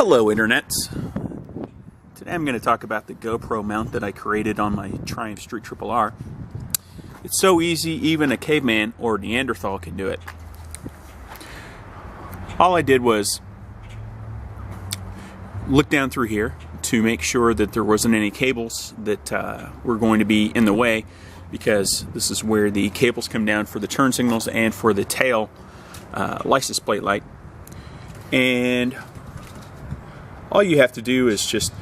Hello internets. Today I'm going to talk about the GoPro mount that I created on my Triumph Street Triple R. It's so easy, even a caveman or Neanderthal can do it. All I did was look down through here to make sure that there wasn't any cables that were going to be in the way, because this is where the cables come down for the turn signals and for the tail license plate light. And all you have to do is just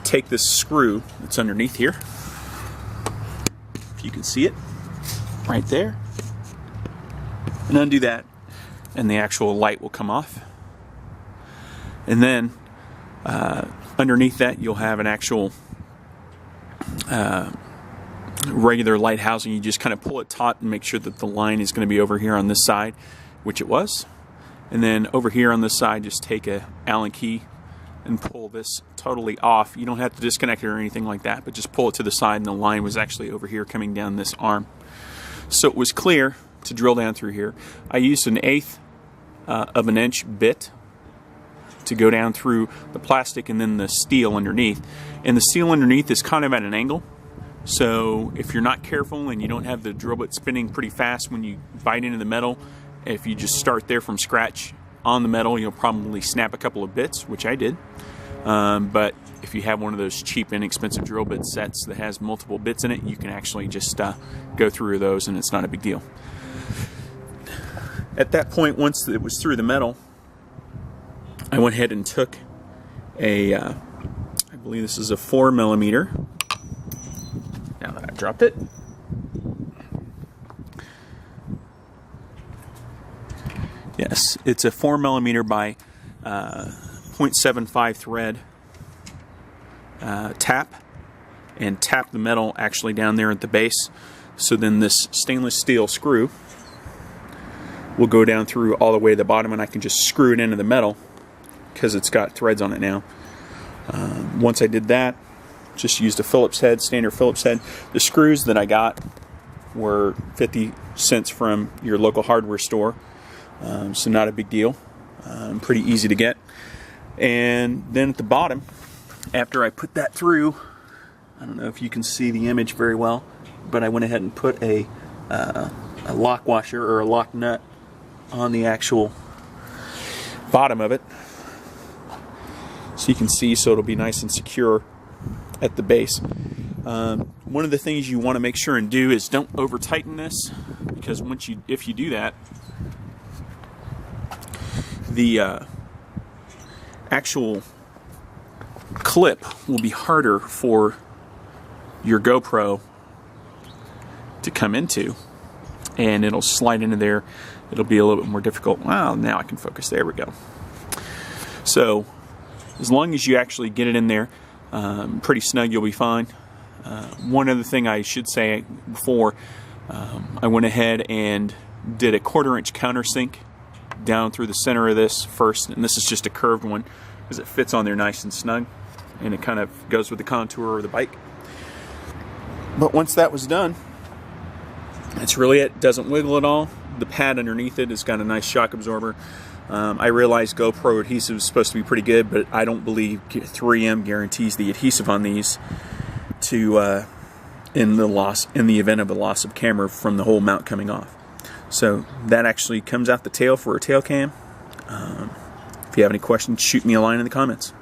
take this screw that's underneath here, if you can see it right there, and undo that, and the actual light will come off. And then underneath that you'll have an actual regular light housing. You just kind of pull it taut and make sure that the line is going to be over here on this side, which it was. And then over here on this side, just take a Allen key and pull this totally off. You don't have to disconnect it or anything like that, but just pull it to the side, and the line was actually over here coming down this arm. So it was clear to drill down through here. I used an 1/8 of an inch bit to go down through the plastic and then the steel underneath. And the steel underneath is kind of at an angle. So if you're not careful and you don't have the drill bit spinning pretty fast when you bite into the metal, if you just start there from scratch on the metal, you'll probably snap a couple of bits, which I did. But if you have one of those cheap, inexpensive drill bit sets that has multiple bits in it, you can actually just go through those and it's not a big deal. At that point, once it was through the metal, I went ahead and took a, I believe this is a 4mm. Now that I've dropped it. Yes, it's a 4mm by 0.75 thread tap, and tap the metal actually down there at the base. So then this stainless steel screw will go down through all the way to the bottom, and I can just screw it into the metal because it's got threads on it now. Once I did that, just used a Phillips head, standard Phillips head. The screws that I got were 50 cents from your local hardware store. So not a big deal, pretty easy to get. And then at the bottom, after I put that through, I don't know if you can see the image very well, but I went ahead and put a lock washer or a lock nut on the actual bottom of it, so you can see, so it'll be nice and secure at the base. One of the things you want to make sure and do is don't over tighten this, because if you do that, the actual clip will be harder for your GoPro to come into, and it'll slide into there. It'll be a little bit more difficult. Well, now I can focus. There we go. So as long as you actually get it in there pretty snug, you'll be fine. One other thing I should say before, I went ahead and did a 1/4 inch countersink down through the center of this first, and this is just a curved one because it fits on there nice and snug, and it kind of goes with the contour of the bike. But once that was done, that's really it. Doesn't wiggle at all. The pad underneath it has got a nice shock absorber. I realize GoPro adhesive is supposed to be pretty good, but I don't believe 3M guarantees the adhesive on these to in the event of a loss of camera from the whole mount coming off. So that actually comes out the tail for a Tailcam. If you have any questions, shoot me a line in the comments.